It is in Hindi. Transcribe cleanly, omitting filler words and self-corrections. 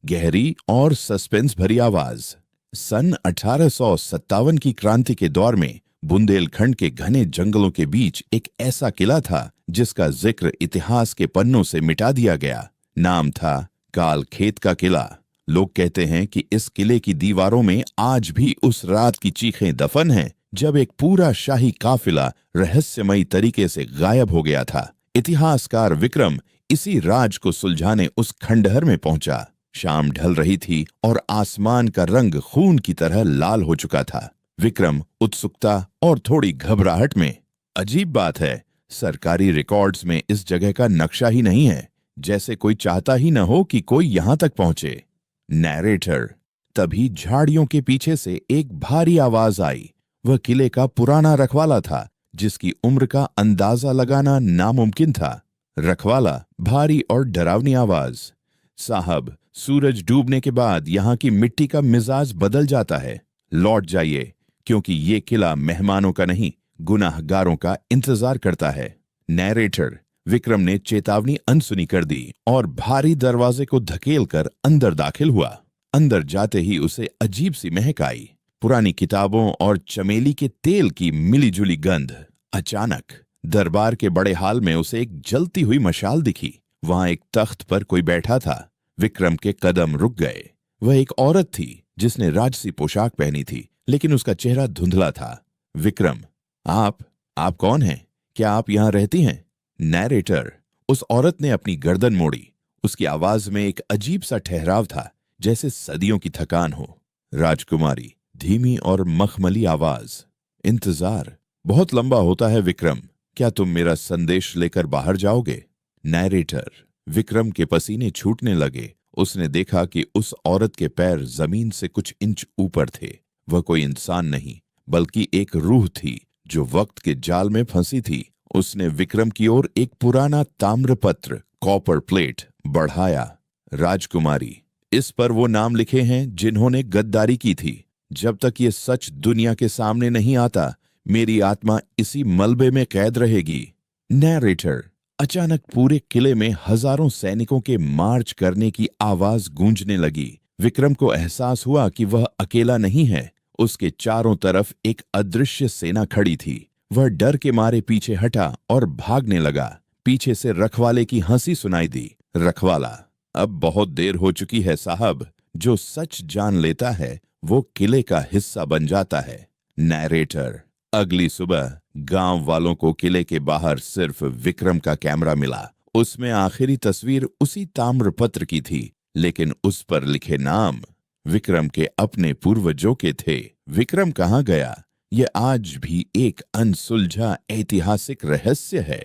गहरी और सस्पेंस भरी आवाज। सन 1857 की क्रांति के दौर में बुंदेलखंड के घने जंगलों के बीच एक ऐसा किला था जिसका जिक्र इतिहास के पन्नों से मिटा दिया गया। नाम था काल खेत का किला। लोग कहते हैं कि इस किले की दीवारों में आज भी उस रात की चीखें दफन हैं जब एक पूरा शाही काफिला रहस्यमयी तरीके से गायब हो गया था। इतिहासकार विक्रम इसी राज को सुलझाने उस खंडहर में पहुंचा। शाम ढल रही थी और आसमान का रंग खून की तरह लाल हो चुका था। विक्रम उत्सुकता और थोड़ी घबराहट में। अजीब बात है, सरकारी रिकॉर्ड्स में इस जगह का नक्शा ही नहीं है, जैसे कोई चाहता ही न हो कि कोई यहां तक पहुंचे। नैरेटर। तभी झाड़ियों के पीछे से एक भारी आवाज आई। वह किले का पुराना रखवाला था, जिसकी उम्र का अंदाजा लगाना नामुमकिन था। रखवाला, भारी और डरावनी आवाज। साहब, सूरज डूबने के बाद यहाँ की मिट्टी का मिजाज बदल जाता है। लौट जाइए, क्योंकि ये किला मेहमानों का नहीं, गुनाहगारों का इंतजार करता है। नैरेटर। विक्रम ने चेतावनी अनसुनी कर दी और भारी दरवाजे को धकेलकर अंदर दाखिल हुआ। अंदर जाते ही उसे अजीब सी महक आई, पुरानी किताबों और चमेली के तेल की मिलीजुली गंध। अचानक दरबार के बड़े हाल में उसे एक जलती हुई मशाल दिखी। वहां एक तख्त पर कोई बैठा था। विक्रम के कदम रुक गए। वह एक औरत थी जिसने राजसी पोशाक पहनी थी, लेकिन उसका चेहरा धुंधला था। विक्रम, आप कौन हैं? क्या आप यहां रहती हैं? नैरेटर। उस औरत ने अपनी गर्दन मोड़ी। उसकी आवाज में एक अजीब सा ठहराव था, जैसे सदियों की थकान हो। राजकुमारी। धीमी और मखमली आवाज। इंतजार बहुत लंबा होता है विक्रम। क्या तुम मेरा संदेश लेकर बाहर जाओगे? नैरेटर। विक्रम के पसीने छूटने लगे। उसने देखा कि उस औरत के पैर जमीन से कुछ इंच ऊपर थे। वह कोई इंसान नहीं, बल्कि एक रूह थी जो वक्त के जाल में फंसी थी। उसने विक्रम की ओर एक पुराना ताम्रपत्र, कॉपर प्लेट, बढ़ाया। राजकुमारी, इस पर वो नाम लिखे हैं जिन्होंने गद्दारी की थी। जब तक ये सच दुनिया के सामने नहीं आता, मेरी आत्मा इसी मलबे में कैद रहेगी। नैरेटर। अचानक पूरे किले में हजारों सैनिकों के मार्च करने की आवाज गूंजने लगी। विक्रम को एहसास हुआ कि वह अकेला नहीं है। उसके चारों तरफ एक अदृश्य सेना खड़ी थी। वह डर के मारे पीछे हटा और भागने लगा। पीछे से रखवाले की हंसी सुनाई दी। रखवाला, अब बहुत देर हो चुकी है साहब। जो सच जान लेता है वो किले का हिस्सा बन जाता है। नैरेटर। अगली सुबह गांव वालों को किले के बाहर सिर्फ विक्रम का कैमरा मिला। उसमें आखिरी तस्वीर उसी ताम्रपत्र की थी, लेकिन उस पर लिखे नाम विक्रम के अपने पूर्वजों के थे। विक्रम कहाँ गया? यह आज भी एक अनसुलझा ऐतिहासिक रहस्य है।